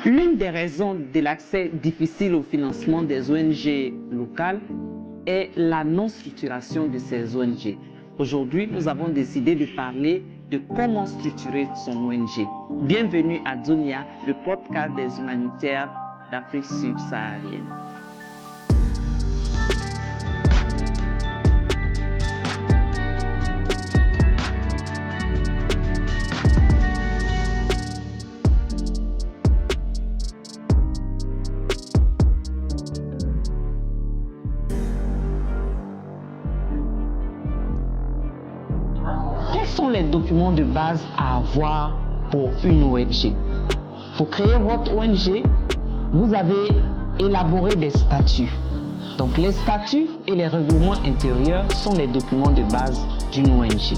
L'une des raisons de l'accès difficile au financement des ONG locales est la non-structuration de ces ONG. Aujourd'hui, nous avons décidé de parler de comment structurer son ONG. Bienvenue à Dunia, le podcast des humanitaires d'Afrique subsaharienne. Quels sont les documents de base à avoir pour une ONG? Pour créer votre ONG, vous avez élaboré des statuts. Donc les statuts et les règlements intérieurs sont les documents de base d'une ONG.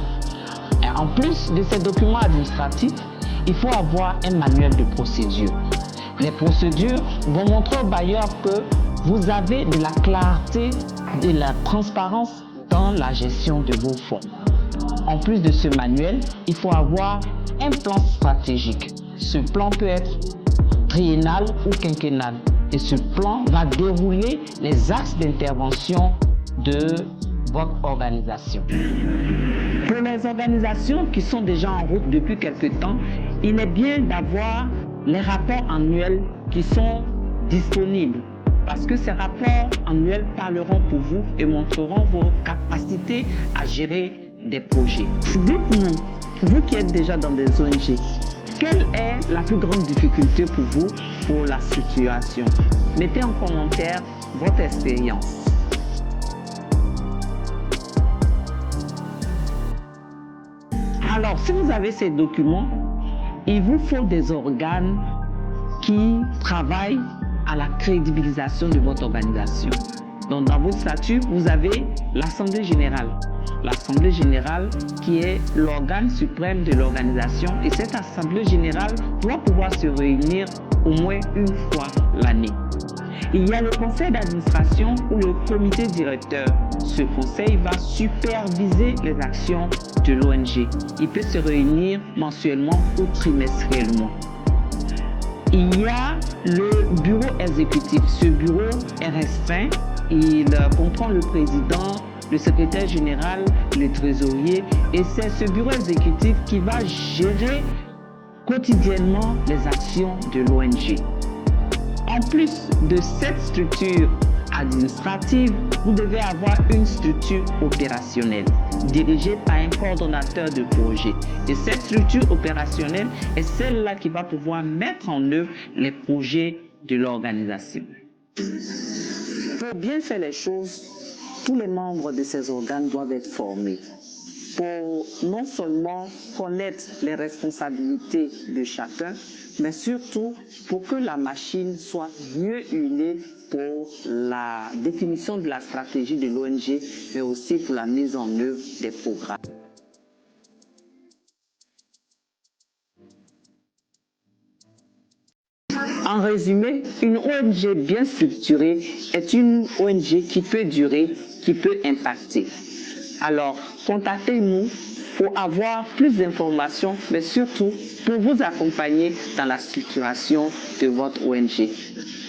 Et en plus de ces documents administratifs, il faut avoir un manuel de procédure. Les procédures vont montrer au bailleur que vous avez de la clarté, de la transparence dans la gestion de vos fonds. En plus de ce manuel, il faut avoir un plan stratégique. Ce plan peut être triennal ou quinquennal. Et ce plan va dérouler les axes d'intervention de votre organisation. Pour les organisations qui sont déjà en route depuis quelque temps, il est bien d'avoir les rapports annuels qui sont disponibles. Parce que ces rapports annuels parleront pour vous et montreront vos capacités à gérer des projets. Dites-nous, vous qui êtes déjà dans des ONG, quelle est la plus grande difficulté pour vous pour la structuration? Mettez en commentaire votre expérience. Alors, si vous avez ces documents, il vous faut des organes qui travaillent à la crédibilisation de votre organisation. Donc, dans vos statuts, vous avez l'Assemblée générale. L'Assemblée générale qui est l'organe suprême de l'organisation, et cette Assemblée générale doit pouvoir se réunir au moins une fois l'année. Il y a le conseil d'administration ou le comité directeur. Ce conseil va superviser les actions de l'ONG. Il peut se réunir mensuellement ou trimestriellement. Il y a le bureau exécutif. Ce bureau est restreint. Il comprend le président, le secrétaire général, le trésorier, et c'est ce bureau exécutif qui va gérer quotidiennement les actions de l'ONG. En plus de cette structure administrative, vous devez avoir une structure opérationnelle dirigée par un coordonnateur de projet. Et cette structure opérationnelle est celle-là qui va pouvoir mettre en œuvre les projets de l'organisation. Pour bien faire les choses, tous les membres de ces organes doivent être formés pour non seulement connaître les responsabilités de chacun, mais surtout pour que la machine soit mieux huilée pour la définition de la stratégie de l'ONG, mais aussi pour la mise en œuvre des programmes. En résumé, une ONG bien structurée est une ONG qui peut durer, qui peut impacter. Alors, contactez-nous pour avoir plus d'informations, mais surtout pour vous accompagner dans la structuration de votre ONG.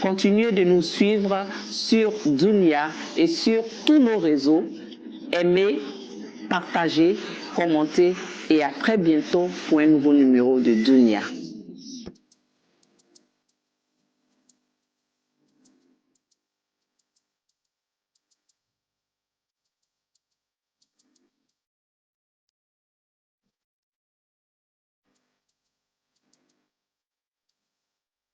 Continuez de nous suivre sur Dunia et sur tous nos réseaux. Aimez, partagez, commentez et à très bientôt pour un nouveau numéro de Dunia.